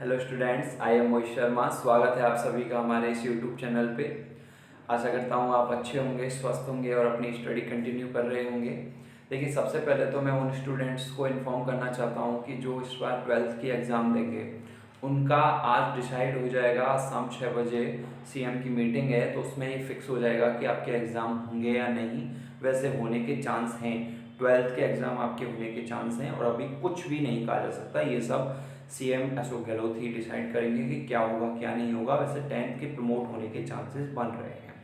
Hello students, I am Mohit Sharma. स्वागत है आप सभी का हमारे इस यूट्यूब चैनल पे। आशा करता हूँ आप अच्छे होंगे, स्वस्थ होंगे और अपनी स्टडी कंटिन्यू कर रहे होंगे। देखिए, सबसे पहले तो मैं उन स्टूडेंट्स को इन्फॉर्म करना चाहता हूँ कि जो इस बार 12th की एग्ज़ाम देंगे उनका आज डिसाइड हो जाएगा। शाम 6 बजे सीएम की मीटिंग है, तो उसमें ये फिक्स हो जाएगा कि आपके एग्ज़ाम होंगे या नहीं। वैसे होने के चांस हैं, 12th के एग्ज़ाम आपके होने के चांस हैं और अभी कुछ भी नहीं कहा जा सकता। ये सब सीएम अशोक गहलोत ही डिसाइड करेंगे कि क्या होगा क्या नहीं होगा। वैसे 10th के प्रमोट होने के चांसेस बन रहे हैं,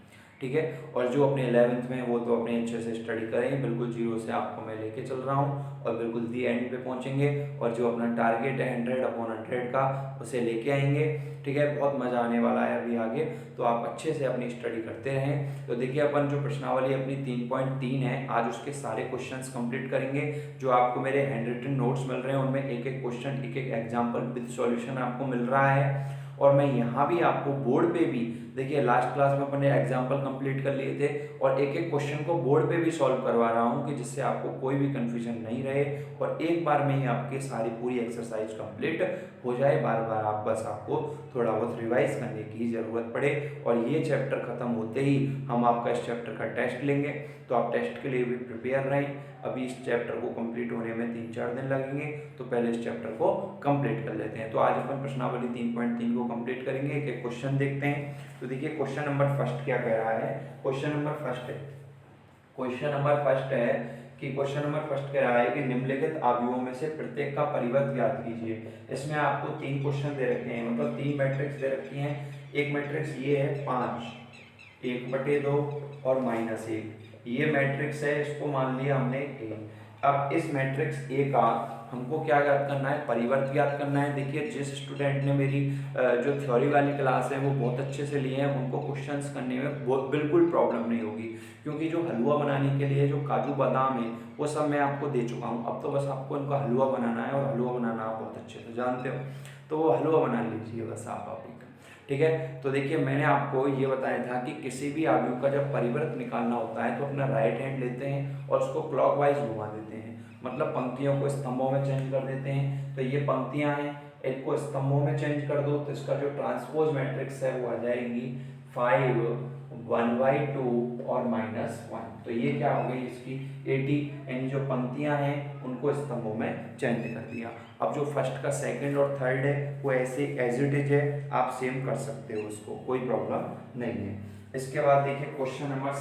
ठीक है। और जो अपने 11th में वो तो अपने अच्छे से स्टडी करेंगे, बिल्कुल जीरो से आपको मैं लेके चल रहा हूँ और बिल्कुल दी एंड पे पहुँचेंगे। और जो अपना टारगेट है 100/100 का, उसे लेके आएंगे, ठीक है। बहुत मज़ा आने वाला है अभी आगे, तो आप अच्छे से अपनी स्टडी करते रहें। तो देखिए, अपन जो प्रश्नावली अपनी 3.3 है, आज उसके सारे क्वेश्चंस कंप्लीट करेंगे। जो आपको मेरे हैंड रिटन नोट्स मिल रहे हैं उनमें एक एक क्वेश्चन, एक एक एग्जाम्पल विद सॉल्यूशन आपको मिल रहा है। और मैं यहाँ भी आपको बोर्ड पे भी, देखिए लास्ट क्लास में अपने एग्जाम्पल कंप्लीट कर लिए थे और एक एक क्वेश्चन को बोर्ड पे भी सॉल्व करवा रहा हूँ कि जिससे आपको कोई भी कंफ्यूजन नहीं रहे और एक बार में ही आपके सारी पूरी एक्सरसाइज कंप्लीट हो जाए। बार बार आप बस आपको थोड़ा बहुत रिवाइज करने की ज़रूरत पड़े। और ये चैप्टर ख़त्म होते ही हम आपका इस चैप्टर का टेस्ट लेंगे, तो आप टेस्ट के लिए भी प्रिपेयर रहें। अभी इस चैप्टर को कंप्लीट होने में 3-4 दिन लगेंगे, तो पहले इस चैप्टर को कंप्लीट कर लेते हैं। तो आज अपन प्रश्नावली 3.3 को कंप्लीट करेंगे, एक एक क्वेश्चन देखते हैं। तो देखिए, क्वेश्चन नंबर फर्स्ट क्या कह रहा है। क्वेश्चन नंबर फर्स्ट है कि क्वेश्चन नंबर फर्स्ट कह रहा है कि निम्नलिखित अवयवों में से प्रत्येक का परिवर्त ज्ञात कीजिए। इसमें आपको 3 क्वेश्चन दे रखे हैं, मतलब 3 मैट्रिक्स दे रखी हैं। एक मैट्रिक्स ये है 5, 1/2 और -1। ये मैट्रिक्स है, इसको मान लिया हमने ए। अब इस मैट्रिक्स ए का हमको क्या ज्ञात करना है, परिवर्त ज्ञात करना है। देखिए, जिस स्टूडेंट ने मेरी जो थ्योरी वाली क्लास है वो बहुत अच्छे से लिए हैं, उनको क्वेश्चंस करने में बहुत बिल्कुल प्रॉब्लम नहीं होगी, क्योंकि जो हलवा बनाने के लिए जो काजू बादाम है वो सब मैं आपको दे चुका हूँ। अब तो बस आपको इनका हलवा बनाना है, और हलवा बनाना आप बहुत अच्छे से जानते हो, तो वो हलवा बना लीजिए बस आप अभी, ठीक है। तो देखिए, मैंने आपको ये बताया था कि किसी भी अवयव का जब परिवर्त निकालना होता है तो अपना राइट हैंड लेते हैं और उसको क्लॉकवाइज घुमा देते हैं, मतलब पंक्तियों को स्तंभों में चेंज कर देते हैं। तो ये पंक्तियां हैं, इनको स्तंभों में चेंज कर दो तो इसका जो ट्रांसपोज मैट्रिक्स है वो आ जाएगी 5, 1/2 और -1। तो ये क्या हो गई इसकी 80, यानी जो पंक्तियां हैं उनको स्तंभों में चेंज कर दिया। अब जो फर्स्ट का सेकंड और थर्ड है वो ऐसे एज इट इज है, आप सेम कर सकते हो, उसको कोई प्रॉब्लम नहीं है। इसके बाद देखिए क्वेश्चन नंबर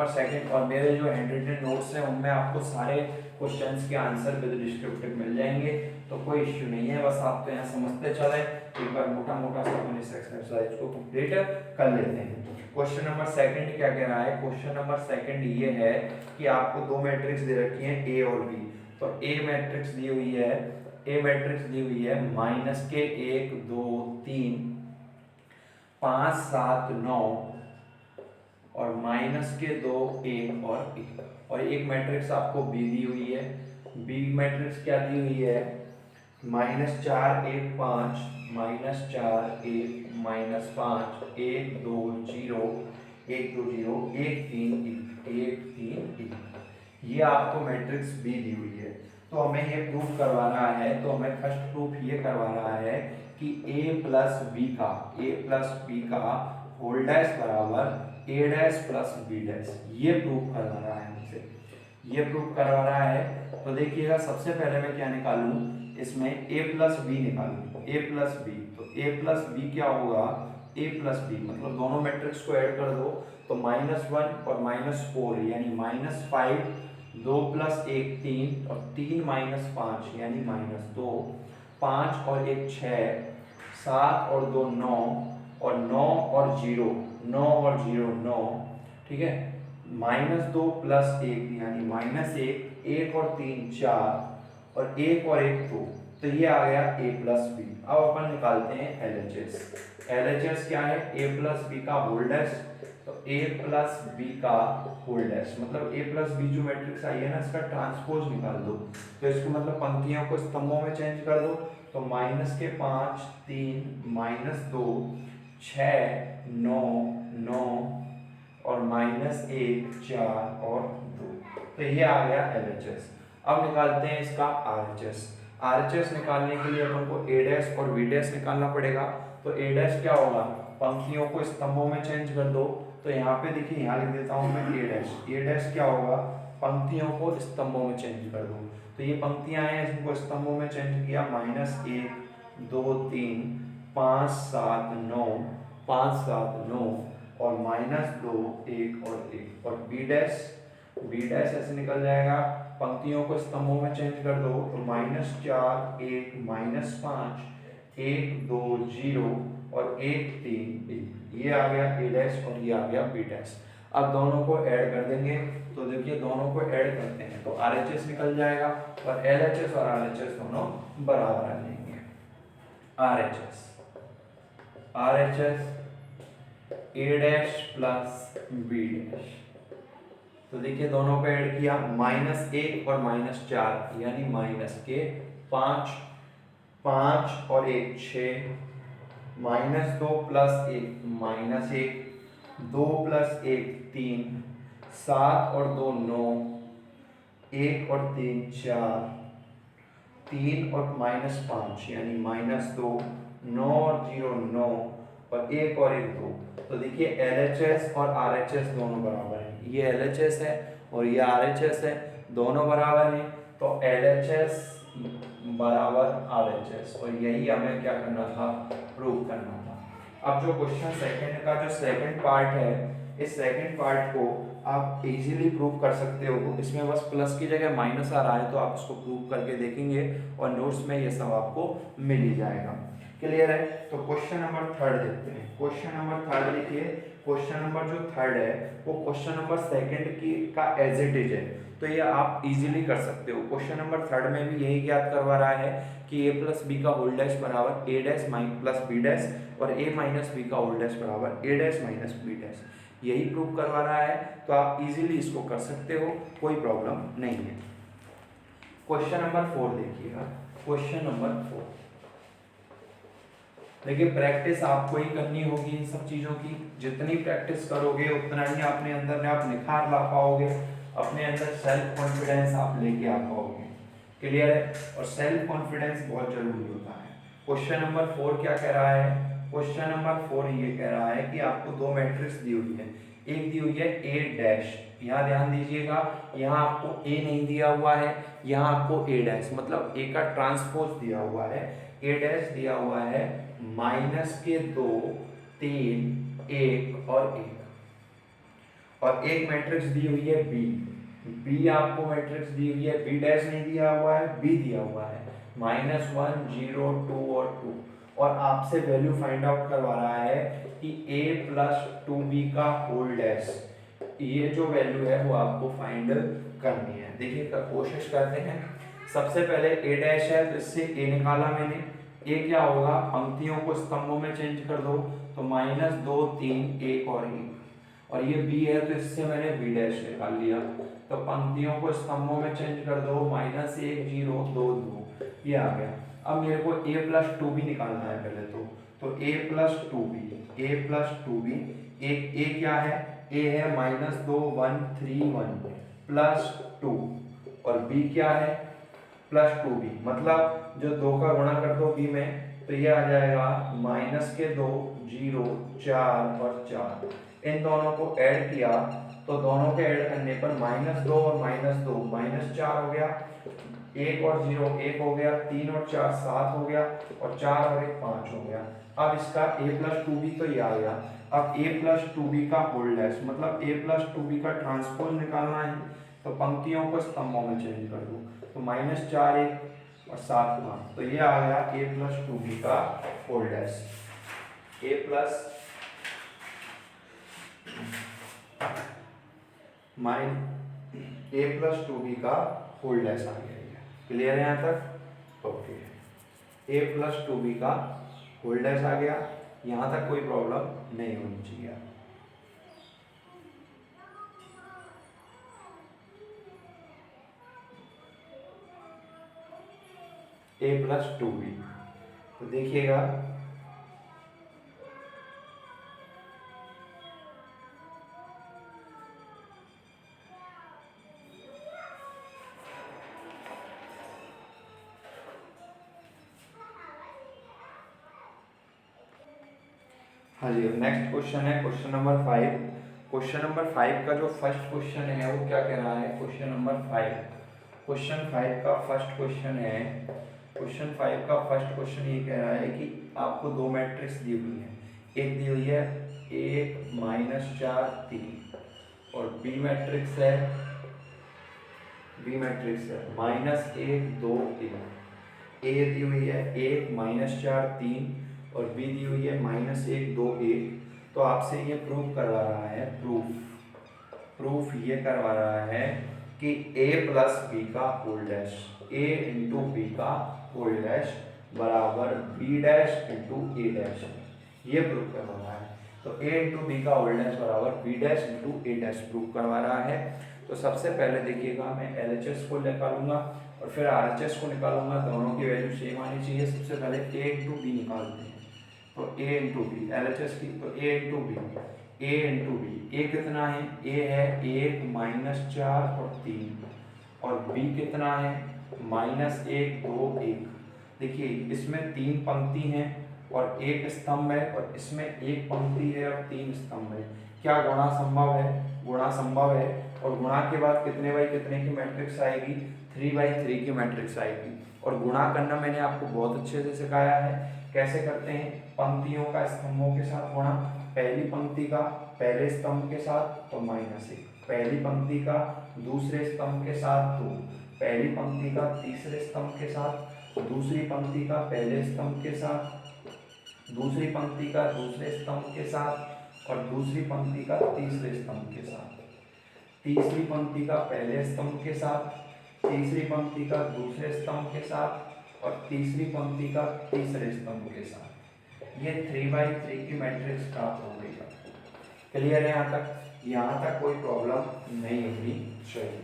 सेकंड, और मेरे जो हैंड रिटन नोट्स हैं उनमें आपको सारे क्वेश्चंस के आंसर विद डिस्क्रिप्टिव मिल जाएंगे, तो कोई इश्यू नहीं है। बस आप तो यहाँ समझते चले, एक बार मोटा मोटा सा अपन इस एक्सरसाइज को कंप्लीट कर लेते हैं। क्वेश्चन नंबर सेकंड क्या कह रहा है, क्वेश्चन नंबर सेकंड ये है कि आपको दो मैट्रिक्स दे रखी हैं ए और बी। तो ए मैट्रिक्स दी हुई है, माइनस के 1 2 3 5 7 9 और माइनस के 2 1 और 1। और एक मैट्रिक्स आपको बी दी हुई है। बी मैट्रिक्स क्या दी हुई है, -4 1 5 -4 1 -5 1 2 0 1 2 0 1 3 1 3 1। ये आपको मैट्रिक्स बी दी हुई है। तो हमें ये प्रूफ करवाना है, तो हमें फर्स्ट प्रूफ ये करवाना है कि a प्लस बी का होल डैश बराबर a dash plus b dash, ये प्रूफ करवाना है हमसे, ये प्रूफ करवाना है। तो देखिएगा, सबसे पहले मैं क्या निकालूं, इसमें a प्लस बी निकालूं, a प्लस बी। तो a प्लस बी क्या होगा, a प्लस बी मतलब दोनों मैट्रिक्स को ऐड कर दो तो -1 और -4 यानी -5, 2 + 1 3 और 3 - 5 यानी -2, 5 और 1 6, 7 और 2 9 और 9 और 0 9, ठीक है। -2 + 1 यानी -1, 1 और 3 4 और 1 और 1 2। तो ये आ गया a प्लस बी। अब अपन निकालते हैं LHS क्या है, a प्लस बी का होल डैश। तो a प्लस बी का होल डैश मतलब a प्लस बी जो मैट्रिक्स आई है ना, इसका ट्रांसपोज निकाल दो। तो इसको मतलब पंक्तियों को स्तंभों में चेंज कर दो। तो -5 3 -2 6 9 9 और -1 4 और 2। तो ये आ गया LHS। अब निकालते हैं इसका RHS। RHS निकालने के लिए अपन को A डैश और B डैश निकालना पड़ेगा। तो A डैश क्या होगा, पंक्तियों को स्तंभों में चेंज कर दो। तो यहाँ पे देखिए, यहाँ लिख देता हूँ मैं A डैश। A डैश क्या होगा, पंक्तियों को स्तंभों में चेंज कर दो। तो ये पंक्तियां हैं, जिनको स्तंभों में चेंज किया, -1 2 3 5 7 9 5 7 9 और -2 1 और 1 और बी डैश ऐसे निकल जाएगा, पंक्तियों को स्तंभों में चेंज कर दो। तो -4 1 -5 1 2 0 और 1 3 1, ये आ गया A डैश और ये आ गया B डैश। अब दोनों को ऐड कर देंगे। तो देखिए, दोनों को ऐड करते हैं तो RHS निकल जाएगा और LHS और RHS दोनों बराबर आ जाएंगे। RHS A dash plus B dash. तो देखिए, दोनों को ऐड किया, -1 और -4 यानी -5 5 और 1 6 -2 प्लस 1 -1 2 प्लस 1 3 7 और 2 9 1 और 3 4 3 और -5 यानी -2 9 और 0 9 और 1 और 1 2। तो देखिए, LHS और RHS दोनों बराबर हैं। ये LHS है और ये RHS है, दोनों बराबर हैं। तो LHS बराबर RHS, और यही हमें क्या करना था, प्रूव करना था। अब जो क्वेश्चन सेकंड का जो सेकंड पार्ट है, इस सेकंड पार्ट को आप इजीली प्रूव कर सकते हो। इसमें बस प्लस की जगह माइनस आ रहा है, तो आप इसको प्रूव करके देखेंगे और नोट्स में ये सब आपको मिल ही जाएगा। क्लियर है? तो क्वेश्चन नंबर थर्ड देखते हैं। क्वेश्चन नंबर थर्ड देखिए, क्वेश्चन नंबर जो थर्ड है वो क्वेश्चन नंबर सेकंड की का एज इट इज है, तो ये आप इजीली कर सकते हो। क्वेश्चन नंबर थर्ड में भी यही ज्ञात करवा रहा है कि a प्लस बी का होल डैश बराबर a dash plus B dash और a माइनस बी का होल डैश बराबर a dash minus B dash, यही प्रूव करवा रहा है। तो आप इजीली इसको कर सकते हो, कोई प्रॉब्लम नहीं है। क्वेश्चन नंबर 4 देखिएगा। क्वेश्चन नंबर 4 देखिए, प्रैक्टिस आपको ही करनी होगी इन सब चीज़ों की। जितनी प्रैक्टिस करोगे उतना ही अपने अंदर में आप निखार ला पाओगे, अपने अंदर सेल्फ कॉन्फिडेंस आप लेके आ पाओगे। क्लियर है? और सेल्फ कॉन्फिडेंस बहुत जरूरी होता है। क्वेश्चन नंबर 4 क्या कह रहा है? क्वेश्चन नंबर 4 ये कह रहा है कि आपको दो मैट्रिक्स दी हुई है। एक दी हुई है A डैश, यहाँ ध्यान दीजिएगा, यहाँ आपको A नहीं दिया हुआ है, यहाँ आपको A डैश मतलब A का ट्रांसपोज दिया हुआ है। A डैश दिया हुआ है -2 3 1 और 1, और एक मैट्रिक्स दी हुई है B आपको मैट्रिक्स दी हुई है, B डैश नहीं दिया हुआ है, B दिया हुआ है -1 0 2 और 2, और आपसे वैल्यू फाइंड आउट करवा रहा है कि A प्लस 2B का होल डैश, ये जो वैल्यू है वो आपको फाइंड करनी है। देखिए, कोशिश करते हैं। सबसे पहले A डैश है तो इससे A निकाला मैंने। A क्या होगा, पंक्तियों को स्तंभों में चेंज कर दो, तो -2 3 1 और 1, और ये B है तो इससे मैंने B डैश निकाल लिया। तो पंक्तियों को स्तंभों में चेंज कर दो, -1 0 2 2, ये आ गया। अब मेरे को A प्लस 2B निकालना है पहले तो A प्लस 2B, एक A क्या है, A है -2 1 3 1 प्लस 2, और B क्या है प्लस 2B, मतलब जो 2 का गुणा कर दो B में तो ये आ जाएगा -2 0 4 और 4। इन दोनों को ऐड किया तो दोनों के ऐड करने पर -2 और -2 -4 हो गया, 1 और 0 1 हो गया, 3 और 4 7 हो गया, और 4 और 1 5 हो गया। अब इसका A प्लस 2B तो ये आ गया। अब A प्लस 2B का होल डैश मतलब A प्लस 2B का ट्रांसपोज निकालना है, तो पंक्तियों को स्तंभों में चेंज कर दो, तो -4 1 और 7 5, तो ये आ गया A प्लस 2B का whole dash. A plus 2B का होल डैश आ गया। क्लियर है यहाँ तक? ओके, A प्लस 2B का होल डैश आ गया, यहाँ तक कोई प्रॉब्लम नहीं होनी चाहिए। A प्लस 2B, तो देखिएगा हाँ जी, नेक्स्ट क्वेश्चन है क्वेश्चन नंबर 5। क्वेश्चन नंबर 5 का जो फर्स्ट क्वेश्चन है वो क्या कह रहा है, क्वेश्चन नंबर 5, क्वेश्चन 5 का फर्स्ट क्वेश्चन है, क्वेश्चन 5 का फर्स्ट क्वेश्चन ये कह रहा है कि आपको दो मैट्रिक्स दी हुई है, एक दी हुई है 1 -4 3 और बी मैट्रिक्स है -1 2 1। ए दी हुई है 1 -4 3 और बी दी हुई है -1 2 1। तो आपसे ये प्रूफ करवा रहा है, प्रूफ ये करवा रहा है कि a प्लस बी का whole dash, a into B का होल डैश बराबर b dash into A dash, ये प्रूफ करवा रहा है। तो a इंटू बी का होल डैश बराबर b dash into A dash proof करवा रहा है। तो सबसे पहले देखिएगा, मैं LHS को निकालूंगा और फिर RHS को निकालूंगा, दोनों की वैल्यू सेम आनी चाहिए। सबसे पहले a इंटू बी निकालते हैं, तो a इंटू बी LHS की, तो a into B, a into B, a कितना है, a है 1 -4 और 3 और b कितना है -1 2 1। देखिए इसमें 3 पंक्ति हैं और एक स्तंभ है और इसमें एक पंक्ति है और 3 स्तंभ है। क्या गुणा संभव है, गुणा संभव है। और गुणा के बाद कितने बाई कितने की मैट्रिक्स आएगी, 3/3 की मैट्रिक्स आएगी। और गुणा करना मैंने आपको बहुत अच्छे से सिखाया है, कैसे करते हैं, पंक्तियों का स्तंभों के साथ गुणा, पहली पंक्ति का पहले स्तंभ के साथ तो -1, पहली पंक्ति का दूसरे स्तंभ के साथ 2, पहली पंक्ति का तीसरे स्तंभ के साथ, दूसरी पंक्ति का पहले स्तंभ के साथ, दूसरी पंक्ति का दूसरे स्तंभ के साथ और दूसरी पंक्ति का तीसरे स्तंभ के साथ, तीसरी पंक्ति का पहले स्तंभ के साथ, तीसरी पंक्ति का दूसरे स्तंभ के साथ और तीसरी पंक्ति का तीसरे स्तंभ के साथ। ये 3/3 की मैट्रिक्स प्राप्त हो गई। क्लियर है यहाँ तक? यहाँ तक कोई प्रॉब्लम नहीं होनी चाहिए,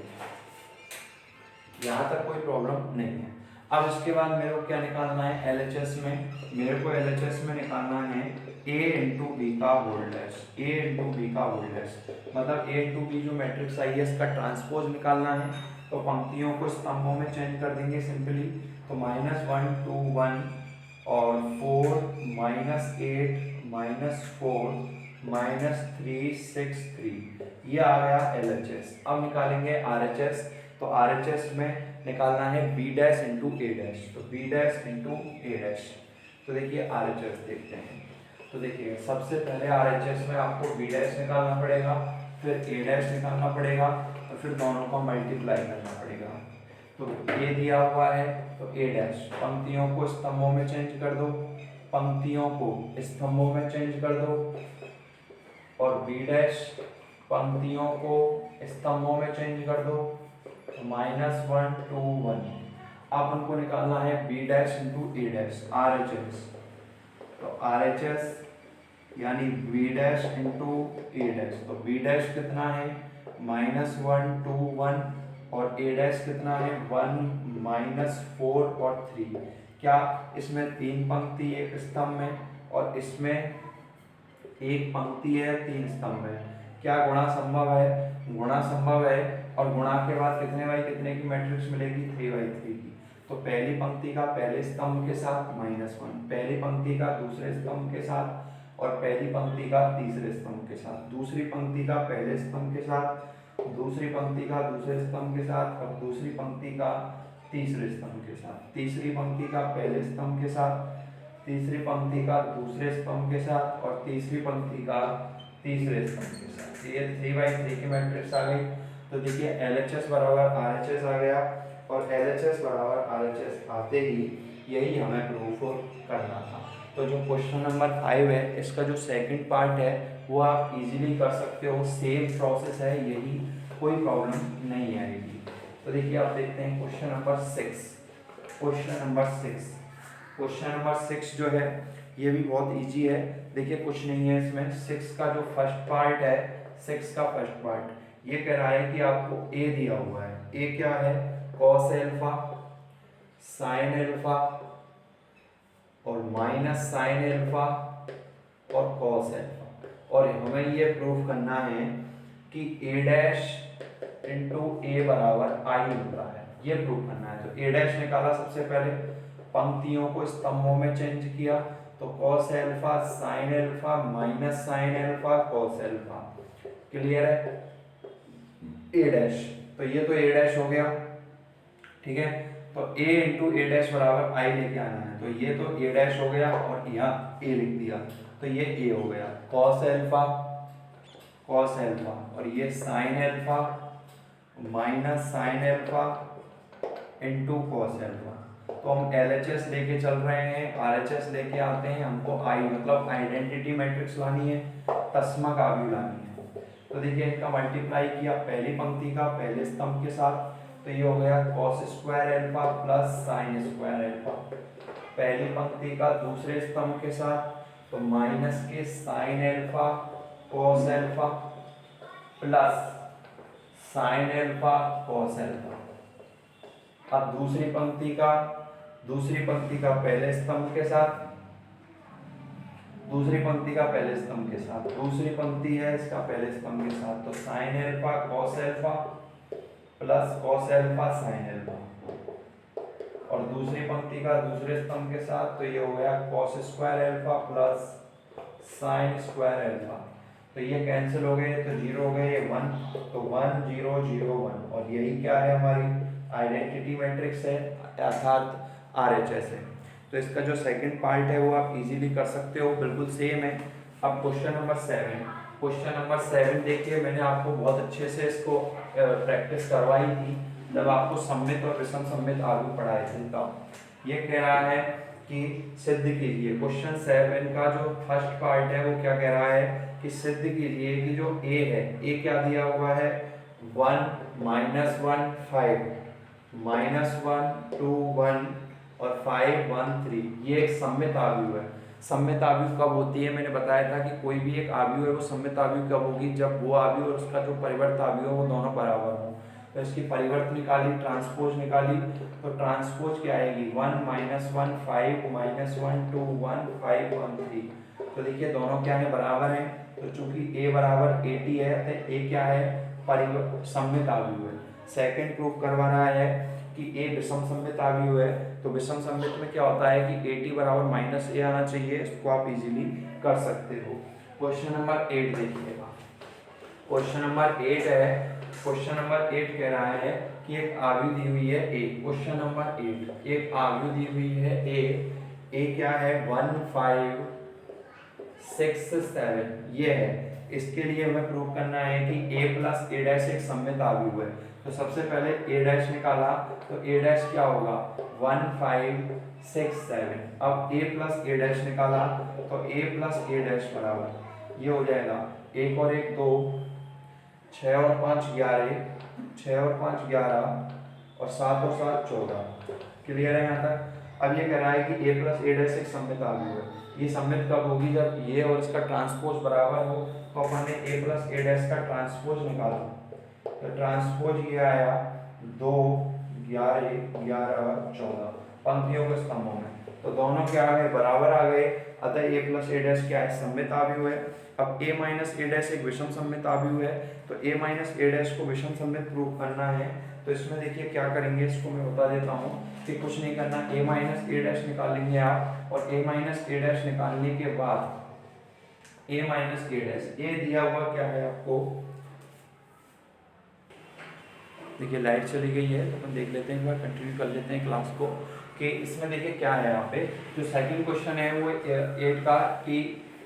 यहाँ तक कोई प्रॉब्लम नहीं है। अब इसके बाद मेरे को क्या निकालना है LHS में, मेरे को LHS में निकालना है a इंटू बी का whole dash, a into B का होल डैश, मतलब a इंटू बी जो मैट्रिक्स आई है इसका ट्रांसपोज निकालना है। तो पंक्तियों को स्तंभों में चेंज कर देंगे सिंपली, तो -1 2 1 और 4 -8 -4 -3 6 3, ये आ गया LHS। अब निकालेंगे RHS, तो RHS में निकालना है b dash into A dash, तो b dash into A dash. तो देखिए RHS देखते हैं, तो देखिए सबसे पहले RHS में आपको b डैश निकालना पड़ेगा, फिर a डैश निकालना पड़ेगा और फिर दोनों को मल्टीप्लाई करना पड़ेगा। तो a दिया हुआ है तो a डैश, पंक्तियों को स्तंभों में चेंज कर दो, पंक्तियों को स्तंभों में चेंज कर दो, और b डैश पंक्तियों को स्तंभों में चेंज कर दो, -1 2 1। अब उनको निकालना है b dash into A dash, RHS। तो RHS यानी b dash into A dash, तो b डैश कितना है -1 2 1 और a डैश कितना है 1 -4 और 3। क्या इसमें 3 पंक्ति एक स्तंभ में और इसमें एक पंक्ति है 3 स्तंभ है। क्या गुणा संभव है, गुणा संभव है। और गुणा के बाद कितने बाई कितने की मैट्रिक्स मिलेगी, 3/3 की। तो पहली पंक्ति का पहले स्तंभ के साथ -1, पहली पंक्ति का दूसरे स्तंभ के साथ और पहली पंक्ति का तीसरे स्तंभ के साथ, दूसरी पंक्ति का पहले स्तंभ के साथ, दूसरी पंक्ति का दूसरे स्तंभ के साथ और दूसरी पंक्ति का तीसरे स्तंभ के साथ, तीसरी पंक्ति का पहले स्तंभ के साथ, तीसरी पंक्ति का दूसरे स्तंभ के साथ और तीसरी पंक्ति का तीसरे स्तंभ के साथ। ये 3/3 की मैट्रिक्स आ गई। तो देखिए LHS बराबर RHS आ गया और LHS बराबर RHS आते ही यही हमें प्रूफ करना था। तो जो क्वेश्चन नंबर 5 है इसका जो सेकंड पार्ट है वो आप इजीली कर सकते हो, सेम प्रोसेस है, यही कोई प्रॉब्लम नहीं आएगी। तो देखिए आप देखते हैं question number 6, question number 6, question number 6 जो है ये भी बहुत इजी है। देखिए कुछ नहीं है इसमें, 6 का जो फर्स्ट पार्ट है, 6 का फर्स्ट पार्ट ये कह रहा है कि आपको a दिया हुआ है, a क्या है cos एल्फा, sin एल्फा और माइनस sin एल्फा और cos एल्फा, और हमें ये प्रूफ करना है कि a डैश इंटू ए बराबर i होता है, ये प्रूफ करना है। तो a डैश निकाला सबसे पहले पंक्तियों को स्तंभों में चेंज किया तो cos alpha sine alpha minus sine alpha cos alpha. Clear है? ए डैश, तो ये तो ए डैश हो गया, ठीक है। तो a इंटू ए डैश बराबर आई लेके आना है, तो ये तो ए डैश हो गया और यहाँ a लिख दिया, तो ये a हो गया कॉस एल्फा और ये sine alpha minus sine alpha into cos alpha. तो हम LHS लेके चल रहे हैं, RHS लेके आते हैं, हमको आई मतलब आइडेंटिटी मैट्रिक्स लानी है, तस्मक आव्यूह लानी है। तो देखिए इनका मल्टीप्लाई किया पहली पंक्ति का पहले स्तंभ के साथ, तो ये हो गया cos square alpha plus sine square alpha. पहली पंक्ति का दूसरे स्तंभ के साथ तो माइनस के sine alpha cos alpha plus sine alpha cos alpha. अब दूसरी पंक्ति का पहले स्तंभ के साथ, दूसरी पंक्ति है इसका पहले स्तंभ के साथ, तो sine alpha cos alpha plus cos alpha sine alpha. और दूसरी पंक्ति का दूसरे स्तंभ के साथ तो ये हो गया cos square alpha plus sine square alpha. तो ये कैंसिल हो गए तो जीरो हो गए, ये 1, तो 1 0 0 1, और यही क्या है हमारी आइडेंटिटी मैट्रिक्स है अर्थात RHS है। तो इसका जो सेकंड पार्ट है वो आप इजीली कर सकते हो, बिल्कुल सेम है। अब क्वेश्चन नंबर 7 देखिए, मैंने आपको बहुत अच्छे से इसको प्रैक्टिस करवाई थी जब आपको सममित और विषम सममित आव्यूह पढ़ाए थे। तब ये कह रहा है कि सिद्ध कीजिए, क्वेश्चन 7 का जो फर्स्ट पार्ट है वो क्या कह रहा है कि सिद्ध कीजिए कि जो a है, a क्या दिया हुआ है 1 -1 5 -1 2 1 और 5 1 3, ये एक सममित आव्यूह है। सममित आव्यूह कब होती है? मैंने बताया था कि कोई भी एक आव्यूह है वो सममित आव्यूह कब होगी, जब वो आव्यूह और उसका जो परिवर्त आव्यूह है वो दोनों बराबर हो। तो इसकी परिवर्त निकाली, ट्रांसपोज निकाली, तो ट्रांसपोज क्या आएगी 1 -1 5 -1 2 1 5 1 3। तो देखिए दोनों क्या है बराबर हैं, तो चूंकि a बराबर 80 है तो a क्या है सममित आव्यूह है। सेकंड प्रूफ करवा रहा है कि a विषम सममित आव्यूह है, तो विषम सममित में क्या होता है कि 80 बराबर -a आना चाहिए, इसको आप इजीली कर सकते हो। क्वेश्चन नंबर 8 देखिएगा, क्वेश्चन नंबर 8 है, क्वेश्चन नंबर 8 कह रहा है कि एक आव्यूह दी हुई है a। क्वेश्चन नंबर 8 एक आव्यूह दी हुई है a क्या है 1 5 6 7, ये है। इसके लिए हमें प्रूव करना है कि a प्लस a डैश एक सममित आव्यूह है। तो सबसे पहले a डैश निकाला, तो a डैश क्या होगा 1 5 6 7। अब a प्लस a डैश निकाला, तो a प्लस a डैश बराबर ये हो जाएगा 1 और 1 2, 6 और 5 11, 6 और 5 11 और 7 और 7 14। क्लियर है यहाँ तक? अब ये कह रहा है कि a प्लस a डैश एक सममित आव्यूह है। ये सममित कब होगी? जब ये और इसका ट्रांसपोज बराबर हो। तो अपन ने a प्लस a डैश का ट्रांसपोज निकाला, तो ट्रांसपोज ये आया 2 11 11 14 पंक्तियों के स्तंभों में, तो दोनों क्या आ गए बराबर आ गए। अतः a प्लस a डैश क्या है सममित आव्यूह है। अब a माइनस a डैश एक विषम सममित आव्यूह है, तो a माइनस a डैश को विषम सममित प्रूव करना है। तो इसमें देखिए क्या करेंगे, इसको मैं बता देता हूँ कि कुछ नहीं करना, a माइनस a डैश निकालेंगे आप, और a माइनस a डैश निकालने के बाद a minus a dash, a दिया हुआ क्या है आपको, देखिए लाइट चली गई है तो अपन देख लेते हैं, एक बार कंटिन्यू कर लेते हैं क्लास को कि इसमें देखिए क्या है यहाँ पे। जो सेकंड क्वेश्चन है वो 8 का कि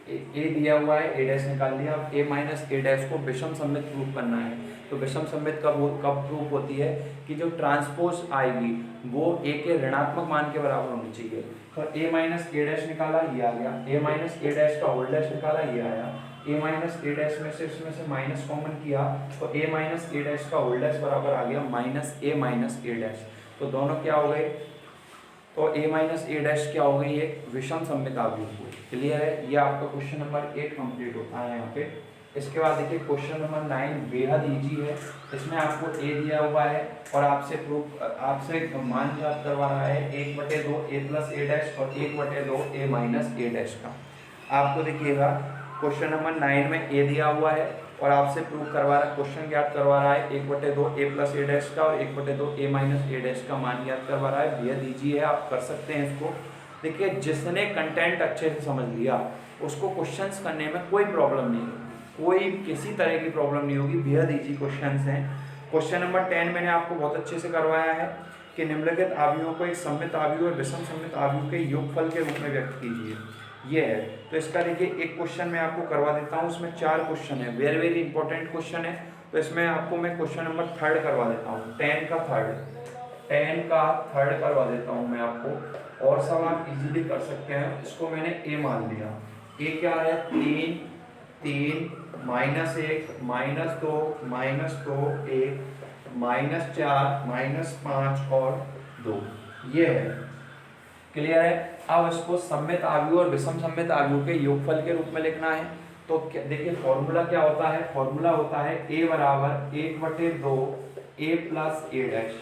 a दिया हुआ है, a डैश निकाल लिया। अब a माइनस a डैश को विषम सममित प्रूव करना है। तो विषम सममित कब प्रूव होती है कि जो ट्रांसपोज आएगी वो a के ऋणात्मक मान के बराबर होनी चाहिए। तो a माइनस a डैश निकाला, ये आ गया, a माइनस a डैश का होल डैश निकाला, ये आया, a माइनस a डैश में से इसमें से माइनस कॉमन किया, तो a माइनस a डैश का होल डैश बराबर आ गया माइनस a डैश। तो दोनों क्या हो गए, तो a माइनस a डैश क्या हो गई, एक विषम सममित आव्यूह हुई। क्लियर है? ये आपका क्वेश्चन नंबर 8 कंप्लीट होता है यहाँ पे। इसके बाद देखिए क्वेश्चन नंबर 9 बेहद इजी है। इसमें आपको a दिया हुआ है और आपसे मान ज्ञात करवा रहा है 1/2 a प्लस a डैश और 1/2 a माइनस a डैश का। आपको देखिएगा क्वेश्चन नंबर 9 में a दिया हुआ है, और आपसे प्रूव करवा रहा है, क्वेश्चन याद करवा रहा है 1/2 a प्लस ए डैश का और 1/2 a माइनस ए डैश का मान याद करवा रहा है। भैया दीजिए, आप कर सकते हैं इसको। देखिए, जिसने कंटेंट अच्छे से समझ लिया उसको क्वेश्चंस करने में कोई प्रॉब्लम नहीं होगी, कोई किसी तरह की प्रॉब्लम नहीं होगी। बेहद ईजी क्वेश्चंस हैं। क्वेश्चन नंबर 10 मैंने आपको बहुत अच्छे से करवाया है कि निम्नलिखित आव्यूहों को एक सममित आव्यूह और विषम सममित आव्यूह के योगफल के रूप में व्यक्त कीजिए। ये है, तो इसका देखिए एक क्वेश्चन मैं आपको करवा देता हूँ। इसमें 4 क्वेश्चन है, वेरी वेरी इंपॉर्टेंट क्वेश्चन है। तो इसमें आपको मैं क्वेश्चन नंबर 3 करवा देता हूँ, 10 का थर्ड करवा देता हूँ मैं आपको। और सब आप इजीली कर सकते हैं। इसको मैंने ए मान लिया। ए क्या है, 3 -1 -2 -2 1 -4 -5 और 2, ये है। क्लियर है। अब इसको सममित आव्यूह और विषम सममित आव्यूह के योगफल के रूप में लिखना है। तो देखिए फॉर्मूला क्या होता है, फॉर्मूला होता है a बराबर 1/2 a plus A dash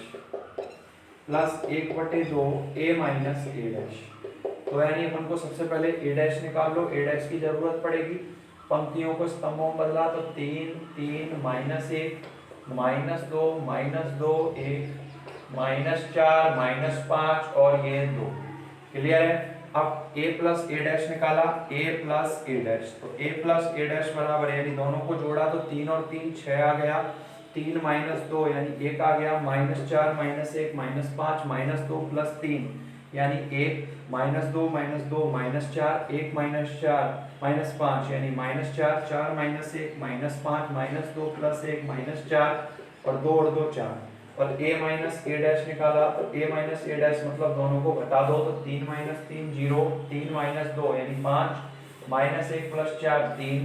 plus 1/2 a minus A dash. तो यानी अपन को सबसे पहले ए डैश निकाल लो, ए डैश की जरूरत पड़ेगी। पंक्तियों को स्तंभों में बदला तो 3 -1 -2 -2 1 -4 -5 और ये 2। क्लियर है। अब a प्लस ए डैश निकाला, a प्लस ए डैश, तो a प्लस ए डैश बराबर यानी दोनों को जोड़ा तो 3 और 3 6 आ गया, 3 -2 यानी 1 आ गया, -4 -1 -5 -2 प्लस 3 यानी 1 -2 -2 -4 1 -4 -5 यानी -4 4 -1 -5 -2 प्लस 1 -4 और 2 4। और a माइनस ए डैश निकाला तो a माइनस ए डैश मतलब दोनों को घटा दो तो 3 - 3 0, 3 - 2 यानी 5 -1 plus 4 3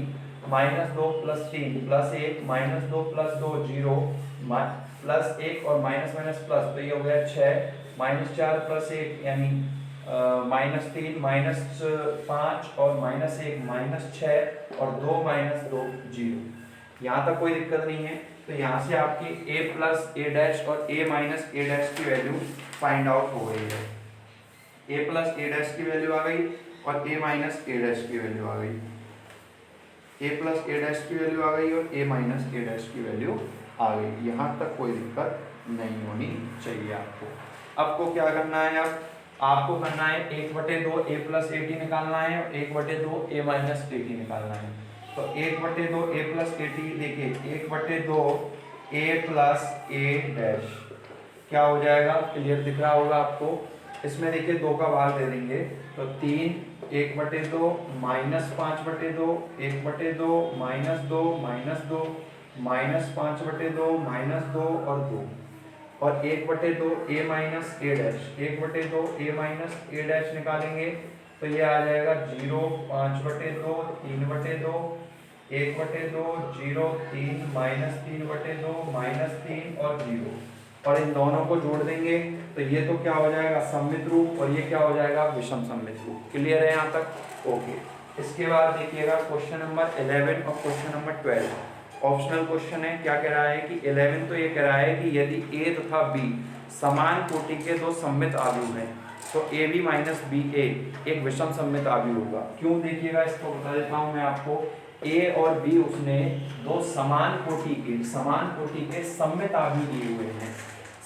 -2 plus 3 plus 1 -2 plus 2 0 plus 1 और माइनस माइनस प्लस, तो ये हो गया 6 -4 प्लस 1 यानी -3 -5 और -1 -6 और 2 -2 0। यहाँ तक कोई दिक्कत नहीं है। तो यहाँ से आपकी a प्लस ए डैश और a माइनस ए डैश की वैल्यू फाइंड आउट हो गई है। a प्लस ए डैश की वैल्यू आ गई और a माइनस ए डैश की वैल्यू आ गई। a प्लस ए डैश की वैल्यू आ गई और a माइनस ए डैश की वैल्यू आ गई। यहाँ तक कोई दिक्कत नहीं होनी चाहिए आपको। आपको क्या करना है, अब आपको करना है 1/2 a प्लस ए टी निकालना है और 1/2 a माइनस ए टी निकालना है। तो 1/2 a प्लस ए टी, देखिए 1/2 a प्लस ए डैश क्या हो जाएगा, क्लियर दिख रहा होगा आपको। इसमें देखिए 2 का भाग दे देंगे तो 3 1/2 -5/2 1/2 -2 -2 -5/2 -2 और 2 और 1/2 a minus A dash 1/2 a minus A dash निकालेंगे तो ये आ जाएगा 0 5/2 3/2 1/2 0 3 -3/2 -3 और 0 और इन दोनों को जोड़ देंगे तो ये तो क्या हो जाएगा, सममित रूप, और ये क्या हो जाएगा, विषम सममित रूप। क्लियर है यहाँ तक, ओके। इसके बाद देखिएगा क्वेश्चन नंबर 11 और क्वेश्चन नंबर 12 ऑप्शनल क्वेश्चन है। क्या कह रहा है कि 11 तो ये कह रहा है कि यदि a तथा b समान कोटि के 2 सममित आव्यूह हैं तो ab माइनस बी ए एक विषम सममित आव्यूह होगा। क्यों, देखिएगा इसको बता देता हूँ मैं आपको। a और b उसने 2 समान कोटि के सममित आव्यूह दिए हुए हैं,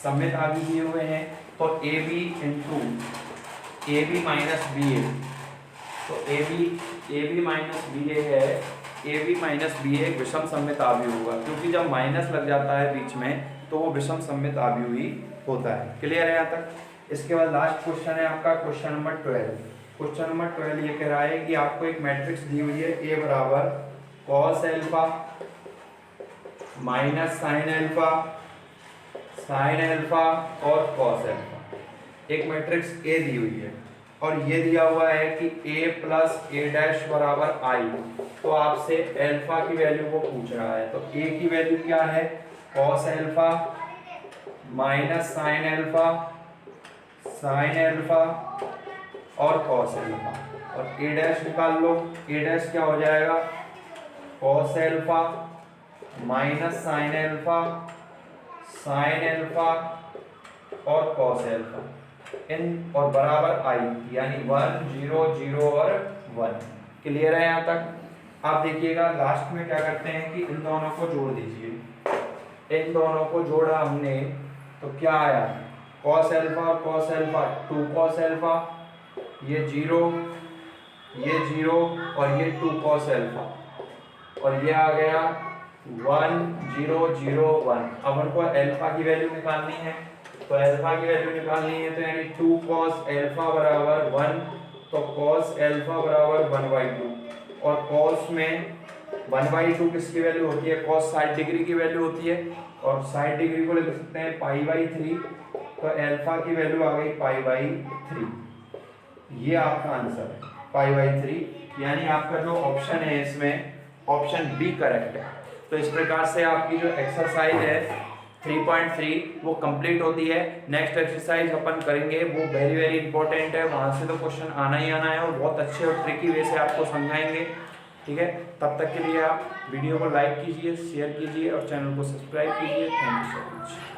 सममित आव्यूह दिए हुए हैं। तो ab into ab minus B A, तो ab माइनस बी ए है, ab माइनस बी ए एक विषम सममित आव्यूह होगा, क्योंकि जब माइनस लग जाता है बीच में तो वो विषम सममित आव्यूह ही होता है। क्लियर है यहाँ तक। इसके बाद लास्ट क्वेश्चन है आपका क्वेश्चन नंबर 12। क्वेश्चन नंबर 12 ये कह रहा है कि आपको एक मैट्रिक्स दी हुई है a बराबर cos alpha minus sine alpha और cos एल्फा, एक मैट्रिक्स a दी हुई है और ये दिया हुआ है कि a प्लस ए डैश बराबर i। तो आपसे एल्फा की वैल्यू को पूछ रहा है, तो a की वैल्यू क्या है, cos alpha minus sine alpha और cos एल्फा, और a डैश निकाल लो। a डैश क्या हो जाएगा, cos alpha minus sine alpha और cos एल्फा इन और बराबर i, यानी 1 0 0 और 1। क्लियर है यहाँ तक। आप देखिएगा लास्ट में क्या करते हैं कि इन दोनों को जोड़ दीजिए। इन दोनों को जोड़ा हमने तो क्या आया, cos alpha cos alpha 2 cos alpha, ये 0 ये 0 और ये 2 cos अल्फा, और ये आ गया 1 0 0 1। अब हमको अल्फा की वैल्यू निकालनी है, तो अल्फा की वैल्यू निकालनी है तो यानी 2 cos अल्फा बराबर 1, तो cos अल्फा बराबर 1/2, और cos में 1/2 किसकी वैल्यू होती है, cos 60 डिग्री की वैल्यू होती है, और 60 डिग्री को लिख सकते हैं π/3, तो अल्फा की वैल्यू आ गई π/3। ये आपका आंसर है π/3, यानी आपका जो ऑप्शन है इसमें ऑप्शन बी करेक्ट है। तो इस प्रकार से आपकी जो एक्सरसाइज है 3.3 वो कंप्लीट होती है। नेक्स्ट एक्सरसाइज अपन करेंगे, वो वेरी वेरी इंपॉर्टेंट है, वहां से तो क्वेश्चन आना ही आना है और बहुत अच्छे और ट्रिकी वे से आपको समझाएंगे। ठीक है, तब तक के लिए आप वीडियो को लाइक कीजिए, शेयर कीजिए और चैनल को सब्सक्राइब कीजिए। Thank you so much.